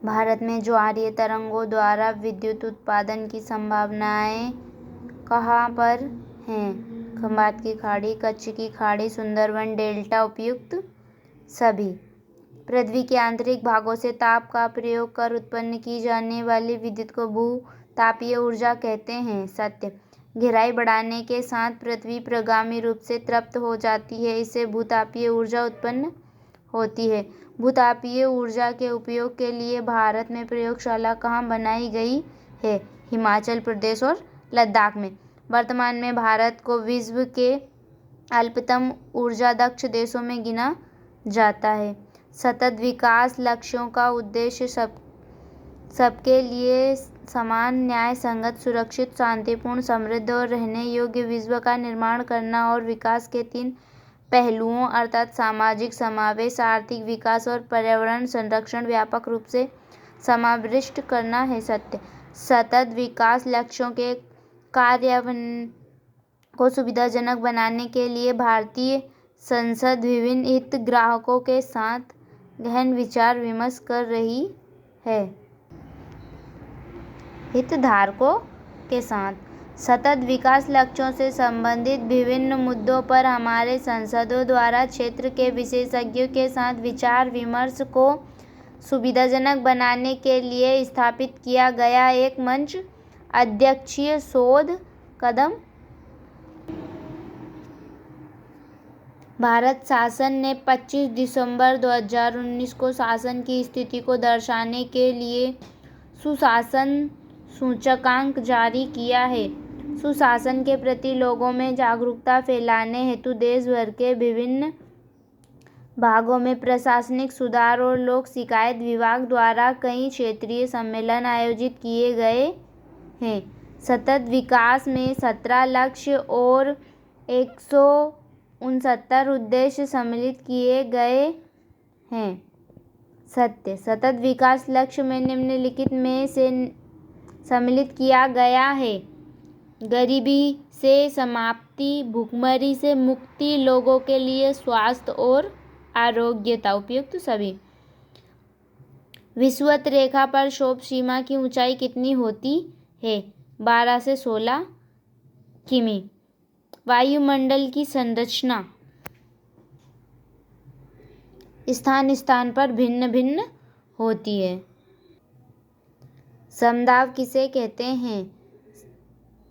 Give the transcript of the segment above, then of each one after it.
भारत में ज्वारीय तरंगों द्वारा विद्युत उत्पादन की संभावनाएं कहाँ पर हैं? खंबात की खाड़ी, कच्छ की खाड़ी, सुंदरवन डेल्टा। उपयुक्त सभी। पृथ्वी के आंतरिक भागों से ताप का प्रयोग कर उत्पन्न की जाने वाली विद्युत को भू-तापीय ऊर्जा कहते हैं। सत्य। गहराई बढ़ाने के साथ पृथ्वी प्रगामी रूप से तृप्त हो जाती है, इससे भूतापीय ऊर्जा उत्पन्न होती है। भूतापीय ऊर्जा के उपयोग के लिए भारत में प्रयोगशाला कहाँ बनाई गई है? हिमाचल प्रदेश और लद्दाख में। वर्तमान में भारत को विश्व के अल्पतम ऊर्जा दक्ष देशों में गिना जाता है। सतत विकास लक्ष्यों का उद्देश्य सबके लिए समान, न्याय संगत, सुरक्षित, शांतिपूर्ण, समृद्ध और रहने योग्य विश्व का निर्माण करना और विकास के 3 पहलुओं अर्थात सामाजिक समावेश, आर्थिक विकास और पर्यावरण संरक्षण व्यापक रूप से समाविष्ट करना है। सत्य। सतत विकास लक्ष्यों के कार्यान्वयन को सुविधाजनक बनाने के लिए भारतीय संसद विभिन्न हितग्राहकों के साथ गहन विचार विमर्श कर रही है। हितधारकों के साथ सतत विकास लक्ष्यों से संबंधित विभिन्न मुद्दों पर हमारे सांसदों द्वारा क्षेत्र के विशेषज्ञों के साथ विचार विमर्श को सुविधाजनक बनाने के लिए स्थापित किया गया एक मंच अध्यक्षीय शोध कदम। भारत शासन ने 25 दिसंबर 2019 को शासन की स्थिति को दर्शाने के लिए सुशासन सूचकांक जारी किया है। सुशासन के प्रति लोगों में जागरूकता फैलाने हेतु देश भर के विभिन्न भागों में प्रशासनिक सुधार और लोक शिकायत विभाग द्वारा कई क्षेत्रीय सम्मेलन आयोजित किए गए हैं। सतत विकास में 17 लक्ष्य और 169 उद्देश्य सम्मिलित किए गए हैं। सत्य। सतत विकास लक्ष्य में निम्नलिखित में से सम्मिलित किया गया है: गरीबी से समाप्ति, भूखमरी से मुक्ति, लोगों के लिए स्वास्थ्य और आरोग्यता। उपयुक्त सभी। विषुवत रेखा पर क्षोभ सीमा की ऊंचाई कितनी होती है? 12 से 16 किमी। वायुमंडल की संरचना स्थान स्थान पर भिन्न भिन्न होती है। समदाब किसे कहते हैं?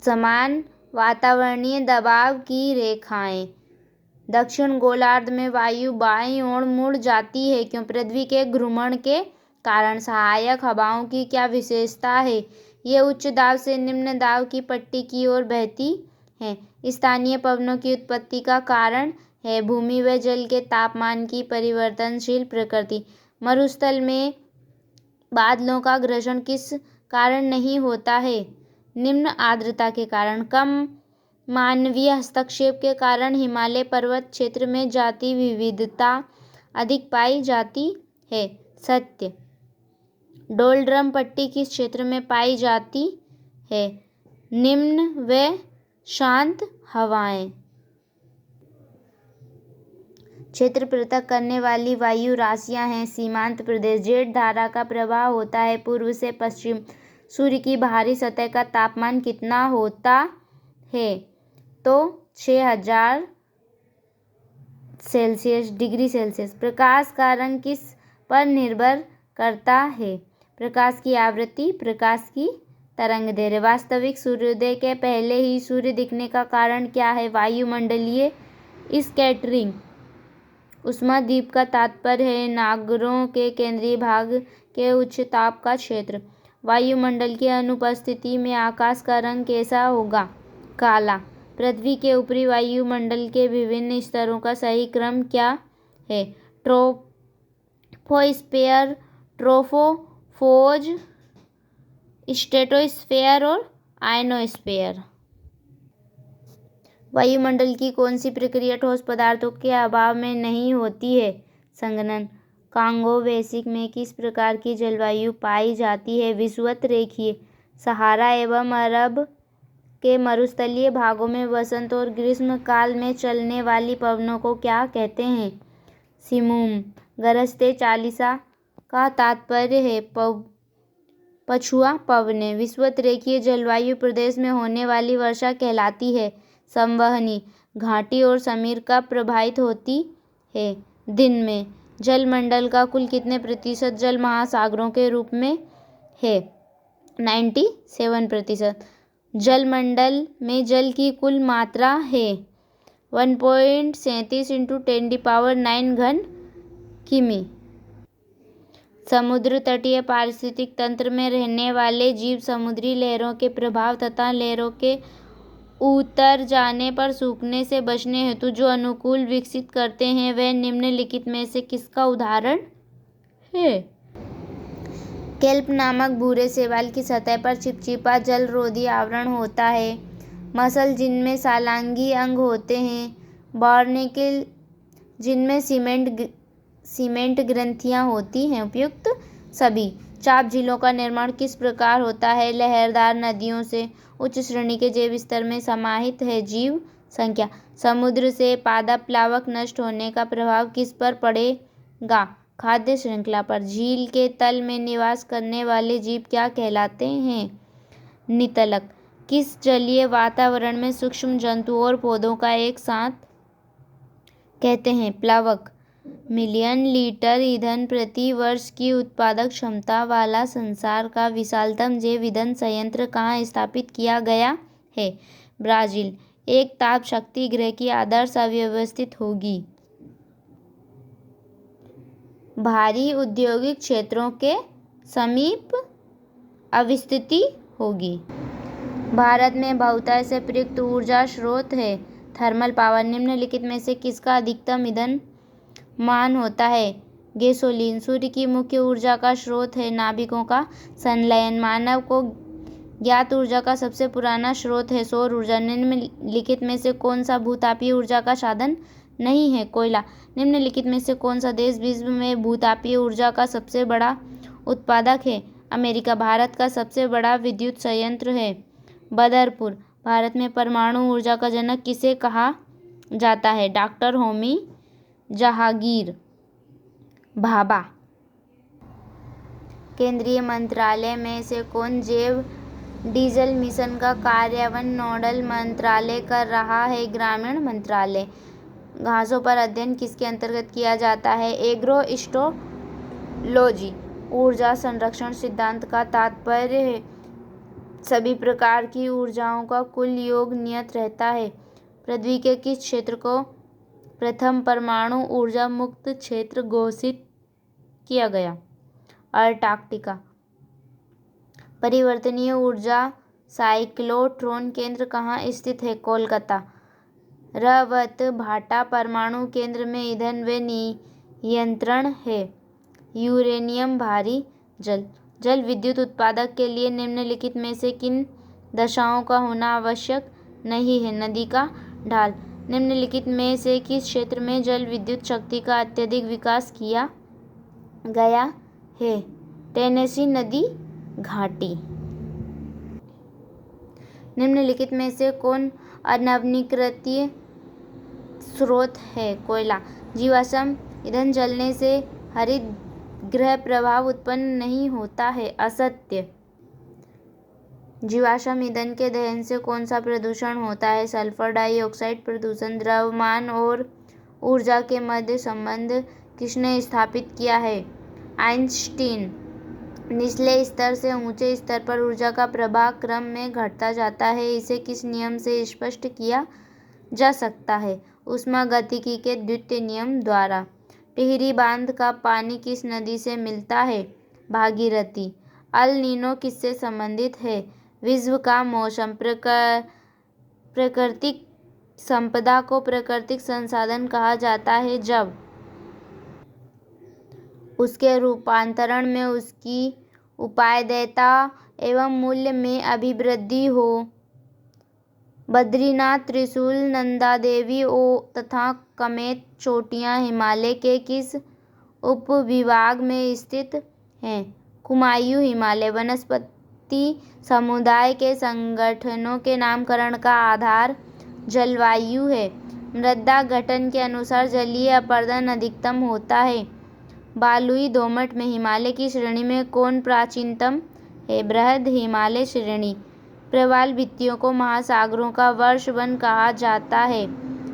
समान वातावरणीय दबाव की रेखाएं। दक्षिण गोलार्ध में वायु बाईं ओर मुड़ जाती है क्यों? पृथ्वी के घूर्णन के कारण। सहायक हवाओं की क्या विशेषता है? ये उच्च दाब से निम्न दाब की पट्टी की ओर बहती हैं। स्थानीय पवनों की उत्पत्ति का कारण है भूमि व जल के तापमान की परिवर्तनशील प्रकृति। मरुस्थल में बादलों का घर्षण किस कारण नहीं होता है? निम्न आर्द्रता के कारण। कम मानवीय हस्तक्षेप के कारण हिमालय पर्वत क्षेत्र में जाति विविधता अधिक पाई जाती है। सत्य। डोलड्रम पट्टी किस क्षेत्र में पाई जाती है? निम्न व शांत हवाएं। क्षेत्र पृथक करने वाली वायु राशियां हैं। सीमांत प्रदेश। जेठ धारा का प्रवाह होता है पूर्व से पश्चिम। सूर्य की बाहरी सतह का तापमान कितना होता है? तो 6000 डिग्री सेल्सियस। प्रकाश का रंग किस पर निर्भर करता है? प्रकाश की आवृत्ति, प्रकाश की तरंगदैर्घ्य। वास्तविक सूर्योदय के पहले ही सूर्य दिखने का कारण क्या है? वायुमंडलीय स्कैटरिंग। उष्माद्वीप का तात्पर्य है नागरों के केंद्रीय भाग के उच्च ताप का क्षेत्र। वायुमंडल की अनुपस्थिति में आकाश का रंग कैसा होगा? काला। पृथ्वी के ऊपरी वायुमंडल के विभिन्न स्तरों का सही क्रम क्या है? ट्रोपोस्फेयर, ट्रोपोफोज, स्ट्रेटोस्फेयर और आयनोस्फेयर। वायुमंडल की कौन सी प्रक्रिया ठोस पदार्थों के अभाव में नहीं होती है? संघनन। कांगो वैश्विक में किस प्रकार की जलवायु पाई जाती है? विषुवत रेखीय। सहारा एवं अरब के मरुस्थलीय भागों में वसंत और ग्रीष्म काल में चलने वाली पवनों को क्या कहते हैं? सिमूम। गरजते चालीसा का तात्पर्य है पछुआ पवनें। विषुवत रेखीय जलवायु प्रदेश में होने वाली वर्षा कहलाती है। संवहनी घाटी और समीर का प्रभावित होती है। दिन में जलमंडल का कुल कितने प्रतिशत जल महासागरों के रूप में है? 97%। जलमंडल में जल की कुल मात्रा है 1.37 × 10⁹ घन किमी। समुद्र तटीय पारिस्थितिक तंत्र में रहने वाले जीव समुद्री लहरों के प्रभाव तथा लहरों के उतर जाने पर सूखने से बचने हेतु जो अनुकूल विकसित करते हैं, वह निम्नलिखित में से किसका उदाहरण है? केल्प नामक भूरे शैवाल की सतह पर चिपचिपा जलरोधी आवरण होता है। मसल जिनमें सालांगी अंग होते हैं। बार्नेकिल जिनमें सीमेंट ग्रंथियां होती हैं। उपयुक्त सभी। चाप झीलों का निर्माण किस प्रकार होता है? लहरदार नदियों से। उच्च श्रेणी के जैव स्तर में समाहित है जीव संख्या। समुद्र से पादप प्लावक नष्ट होने का प्रभाव किस पर पड़ेगा? खाद्य श्रृंखला पर। झील के तल में निवास करने वाले जीव क्या कहलाते हैं? नितलक। किस जलीय वातावरण में सूक्ष्म जंतुओं और पौधों का एक साथ कहते हैं? प्लावक। मिलियन लीटर ईंधन प्रति वर्ष की उत्पादक क्षमता वाला संसार का विशालतम जैव ईंधन संयंत्र कहाँ स्थापित किया गया है? ब्राजील। एक ताप शक्ति गृह की आदर्श अव्यवस्थित होगी। भारी औद्योगिक क्षेत्रों के समीप अवस्थित होगी। भारत में बहुतायत से प्रयुक्त ऊर्जा स्रोत है थर्मल पावर। निम्नलिखित में से किसका अधिकतम ईंधन मान होता है? गैसोलीन। सूर्य की मुख्य ऊर्जा का स्रोत है नाभिकों का संलयन। मानव को ज्ञात ऊर्जा का सबसे पुराना स्रोत है सौर ऊर्जा। निम्नलिखित में से कौन सा भूतापीय ऊर्जा का साधन नहीं है? कोयला। निम्नलिखित में से कौन सा देश विश्व में भूतापीय ऊर्जा का सबसे बड़ा उत्पादक है? अमेरिका। भारत का सबसे बड़ा विद्युत संयंत्र है बदरपुर। भारत में परमाणु ऊर्जा का जनक किसे कहा जाता है? डॉक्टर होमी जहांगीर भाभा। केंद्रीय मंत्रालय में से कौन जैव डीजल मिशन का कार्यान्वयन नोडल मंत्रालय कर रहा है? ग्रामीण मंत्रालय। घासों पर अध्ययन किसके अंतर्गत किया जाता है? एग्रोइकोलॉजी। ऊर्जा संरक्षण सिद्धांत का तात्पर्य है सभी प्रकार की ऊर्जाओं का कुल योग नियत रहता है। पृथ्वी के किस क्षेत्र को प्रथम परमाणु ऊर्जा मुक्त क्षेत्र घोषित किया गया? अंटार्कटिका। परिवर्तनीय ऊर्जा साइक्लोट्रॉन केंद्र कहाँ स्थित है? कोलकाता। रवत भाटा परमाणु केंद्र में ईंधन व नियंत्रण है। यूरेनियम भारी जल। जल विद्युत उत्पादक के लिए निम्नलिखित में से किन दशाओं का होना आवश्यक नहीं है? नदी का ढाल। निम्नलिखित में से किस क्षेत्र में जल विद्युत शक्ति का अत्यधिक विकास किया गया है? टेनेसी नदी घाटी। निम्नलिखित में से कौन अनवीनीकृत स्रोत है? कोयला। जीवाश्म ईंधन जलने से हरित गृह प्रभाव उत्पन्न नहीं होता है। असत्य। जीवाश्म ईंधन के दहन से कौन सा प्रदूषण होता है? सल्फर डाइऑक्साइड प्रदूषण। द्रव्यमान और ऊर्जा के मध्य संबंध किसने स्थापित किया है? आइंस्टीन। निचले स्तर से ऊंचे स्तर पर ऊर्जा का प्रवाह क्रम में घटता जाता है। इसे किस नियम से स्पष्ट किया जा सकता है? ऊष्मागतिकी के द्वितीय नियम द्वारा। टिहरी बांध का पानी किस नदी से मिलता है? भागीरथी। अल नीनो किससे संबंधित है? विश्व का मौसम। प्राकृतिक संपदा को प्राकृतिक संसाधन कहा जाता है जब उसके रूपांतरण में उसकी उपादेयता एवं मूल्य में अभिवृद्धि हो। बद्रीनाथ, त्रिशूल, नंदा देवी तथा कामेत चोटियाँ हिमालय के किस उपविभाग में स्थित हैं? कुमायूं हिमालय। वनस्पति समुदाय के संगठनों के नामकरण का आधार जलवायु है। मृदा गठन के अनुसार जलीय अपरदन अधिकतम होता है। बलुई दोमट में हिमालय की श्रेणी में कौन प्राचीनतम है? बृहद हिमालय श्रेणी। प्रवाल भित्तियों को महासागरों का वर्षावन कहा जाता है।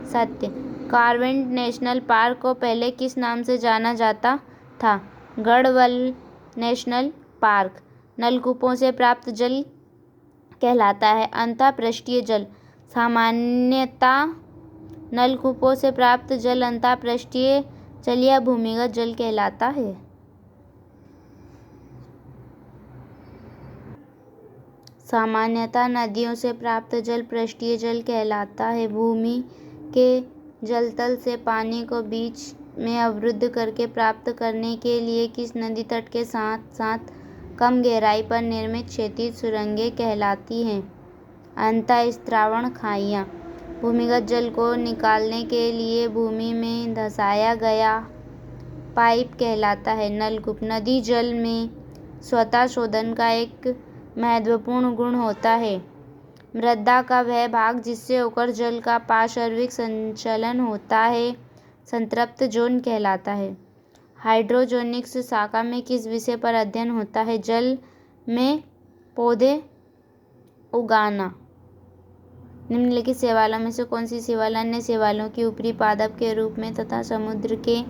सत्य। कॉर्बेट नेशनल पार्क को पहले किस नाम से जाना जाता था? Garhwal national park. नलकूपों से प्राप्त जल कहलाता है अंतःपृष्ठीय जल। सामान्यतः नलकूपों से प्राप्त जल अंतःपृष्ठीय जल या भूमिगत जल कहलाता है। सामान्यतः नदियों से प्राप्त जल पृष्ठीय जल कहलाता है। भूमि के जलतल से पानी को बीच में अवरुद्ध करके प्राप्त करने के लिए किस नदी तट के साथ साथ कम गहराई पर निर्मित क्षैतिज सुरंगें कहलाती हैं? अंतःस्रावण खाइयाँ। भूमिगत जल को निकालने के लिए भूमि में धंसाया गया पाइप कहलाता है नलकूप। नदी जल में स्वतः शोधन का एक महत्वपूर्ण गुण होता है। मृदा का वह भाग जिससे होकर जल का पार्श्विक संचलन होता है संतृप्त ज़ोन कहलाता है। हाइड्रोपोनिक्स शाखा में किस विषय पर अध्ययन होता है? जल में पौधे उगाना। निम्नलिखित शैवालों में से कौन सी शैवाल अन्य शैवालों की ऊपरी पादप के रूप में तथा समुद्र के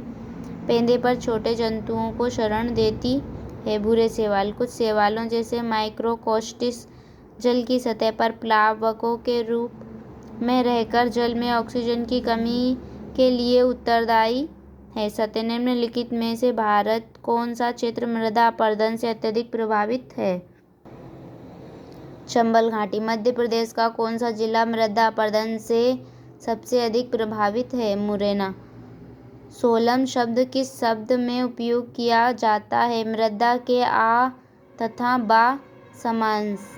पेंदे पर छोटे जंतुओं को शरण देती है? भूरे शैवाल। कुछ शैवालों जैसे माइक्रोकोस्टिस जल की सतह पर प्लावकों के रूप में रहकर जल में ऑक्सीजन की कमी के लिए उत्तरदायी है। सत्य। निम्नलिखित में से भारत कौन सा क्षेत्र मृदा अपरदन से अत्यधिक प्रभावित है? चंबल घाटी। मध्य प्रदेश का कौन सा जिला मृदा अपरदन से सबसे अधिक प्रभावित है? मुरैना। सोलम शब्द किस शब्द में उपयोग किया जाता है? मृदा के आ तथा बा समास।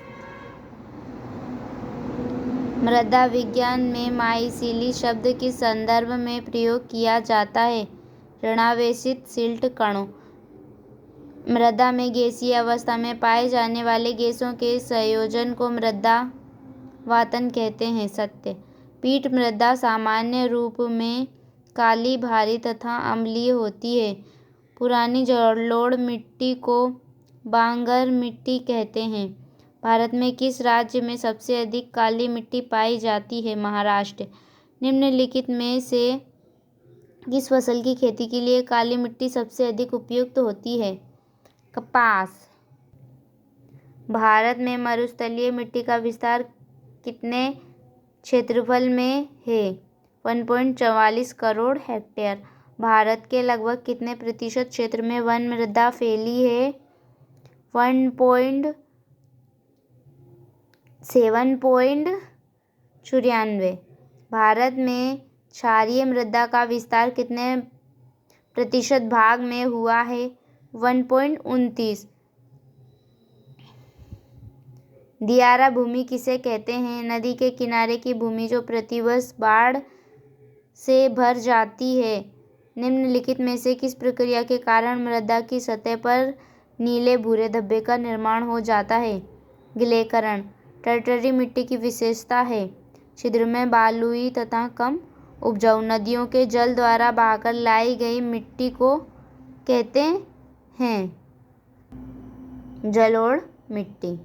मृदा विज्ञान में माइसीली शब्द किस संदर्भ में प्रयोग किया जाता है? ऋणावेशित सिल्ट कणों। मृदा में गैसीय अवस्था में पाए जाने वाले गैसों के संयोजन को मृदा वातन कहते हैं। सत्य। पीट मृदा सामान्य रूप में काली, भारी तथा अम्लीय होती है। पुरानी जलोढ़ मिट्टी को बांगर मिट्टी कहते हैं। भारत में किस राज्य में सबसे अधिक काली मिट्टी पाई जाती है? महाराष्ट्र। निम्नलिखित में से किस फसल की खेती के लिए काली मिट्टी सबसे अधिक उपयुक्त होती है? कपास। भारत में मरुस्थलीय मिट्टी का विस्तार कितने क्षेत्रफल में है? 1.44 करोड़ हेक्टेयर। भारत के लगभग कितने प्रतिशत क्षेत्र में वन मृदा फैली है? 7.94। भारत में क्षारीय मृदा का विस्तार कितने प्रतिशत भाग में हुआ है? 1.29। दियारा भूमि किसे कहते हैं? नदी के किनारे की भूमि जो प्रतिवर्ष बाढ़ से भर जाती है। निम्नलिखित में से किस प्रक्रिया के कारण मृदा की सतह पर नीले भूरे धब्बे का निर्माण हो जाता है? गिलेकरण। टर्टरी मिट्टी की विशेषता है छिद्रमय, बलुई तथा कम उपजाऊ। नदियों के जल द्वारा बहाकर लाई गई मिट्टी को कहते हैं जलोढ़ मिट्टी।